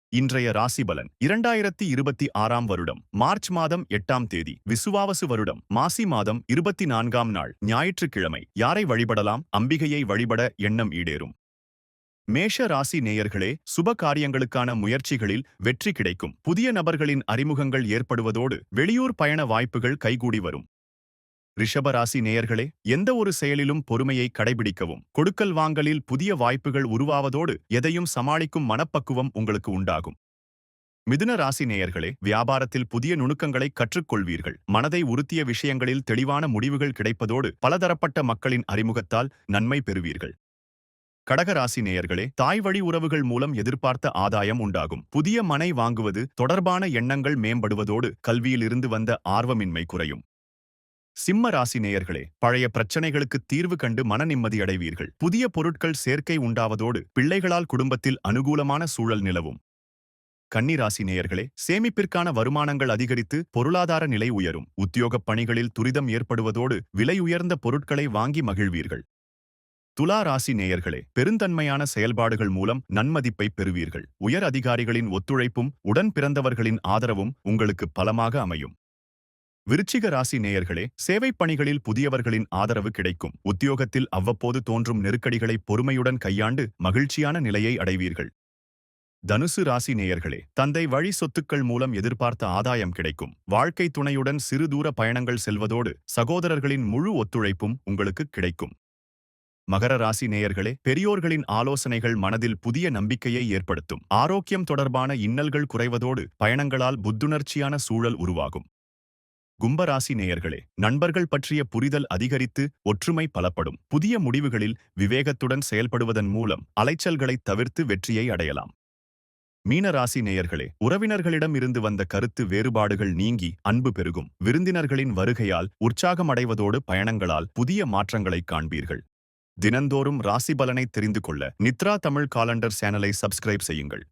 இன்றைய ராசிபலன் 2026 வருடம் மார்ச் மாதம் 8ஆம் தேதி விசுவாவசு வருடம் மாசி மாதம் 24ஆம் நாள் ஞாயிற்றுக்கிழமை. யாரை வழிபடலாம்? அம்பிகையை வழிபட எண்ணம் ஈடேறும். மேஷ ராசி நேயர்களே, சுப காரியங்களுக்கான முயற்சிகளில் வெற்றி கிடைக்கும். புதிய நபர்களின் அறிமுகங்கள் ஏற்படுவதோடு வெளியூர் பயண வாய்ப்புகள் கைகூடி வரும். ரிஷபராசி நேயர்களே, எந்த ஒரு செயலிலும் பொறுமையை கடைபிடிக்கவும். கொடுக்கல் வாங்கலில் புதிய வாய்ப்புகள் உருவாவதோடு எதையும் சமாளிக்கும் மனப்பக்குவம் உங்களுக்கு உண்டாகும். மிதுன ராசி நேயர்களே, வியாபாரத்தில் புதிய நுணுக்கங்களை கற்றுக்கொள்வீர்கள். மனதை உறுத்திய விஷயங்களில் தெளிவான முடிவுகள் கிடைப்பதோடு பலதரப்பட்ட மக்களின் அறிமுகத்தால் நன்மை பெறுவீர்கள். கடக ராசி நேயர்களே, தாய் வழி உறவுகள் மூலம் எதிர்பார்த்த ஆதாயம் உண்டாகும். புதிய மனை வாங்குவது தொடர்பான எண்ணங்கள் மேம்படுவதோடு கல்வியிலிருந்து வந்த ஆர்வமின்மை குறையும். சிம்ம ராசி நேயர்களே, பழைய பிரச்சனைகளுக்கு தீர்வு கண்டு மன நிம்மதி அடைவீர்கள். புதிய பொருட்கள் சேர்க்கை உண்டாவதோடு பிள்ளைகளால் குடும்பத்தில் அனுகூலமான சூழல் நிலவும். கன்னி ராசி நேயர்களே, சேமிப்பிற்கான வருமானங்கள் அதிகரித்து பொருளாதார நிலை உயரும். உத்தியோகப் பணிகளில் துரிதம் ஏற்படுவதோடு விலை உயர்ந்த பொருட்களை வாங்கி மகிழ்வீர்கள். துலா ராசி நேயர்களே, பெருந்தன்மையான செயல்பாடுகள் மூலம் நன்மதிப்பை பெறுவீர்கள். உயர் அதிகாரிகளின் ஒத்துழைப்பும் உடன் பிறந்தவர்களின் ஆதரவும் உங்களுக்கு பலமாக அமையும். விருச்சிக ராசி நேயர்களே, சேவைப் பணிகளில் புதியவர்களின் ஆதரவு கிடைக்கும். உத்தியோகத்தில் அவ்வப்போது தோன்றும் நெருக்கடிகளை பொறுமையுடன் கையாண்டு மகிழ்ச்சியான நிலையை அடைவீர்கள். தனுசு ராசி நேயர்களே, தந்தை வழி சொத்துக்கள் மூலம் எதிர்பார்த்த ஆதாயம் கிடைக்கும். வாழ்க்கை துணையுடன் சிறு தூர பயணங்கள் செல்வதோடு சகோதரர்களின் முழு ஒத்துழைப்பும் உங்களுக்கு கிடைக்கும். மகர ராசி நேயர்களே, பெரியோர்களின் ஆலோசனைகள் மனதில் புதிய நம்பிக்கையை ஏற்படுத்தும். ஆரோக்கியம் தொடர்பான இன்னல்கள் குறைவதோடு பயணங்களால் புத்துணர்ச்சியான சூழல் உருவாகும். கும்பராசி நேயர்களே, நண்பர்கள் பற்றிய புரிதல் அதிகரித்து ஒற்றுமை பலப்படும். புதிய முடிவுகளில் விவேகத்துடன் செயல்படுவதன் மூலம் அலைச்சல்களைத் தவிர்த்து வெற்றியை அடையலாம். மீனராசி நேயர்களே, உறவினர்களிடம் இருந்து வந்த கருத்து வேறுபாடுகள் நீங்கி அன்பு பெருகும். விருந்தினர்களின் வருகையால் உற்சாகமடைவதோடு பயணங்களால் புதிய மாற்றங்களைக் காண்பீர்கள். தினந்தோறும் ராசி பலனை தெரிந்து கொள்ள நித்ரா தமிழ் காலண்டர் சேனலை சப்ஸ்கிரைப் செய்யுங்கள்.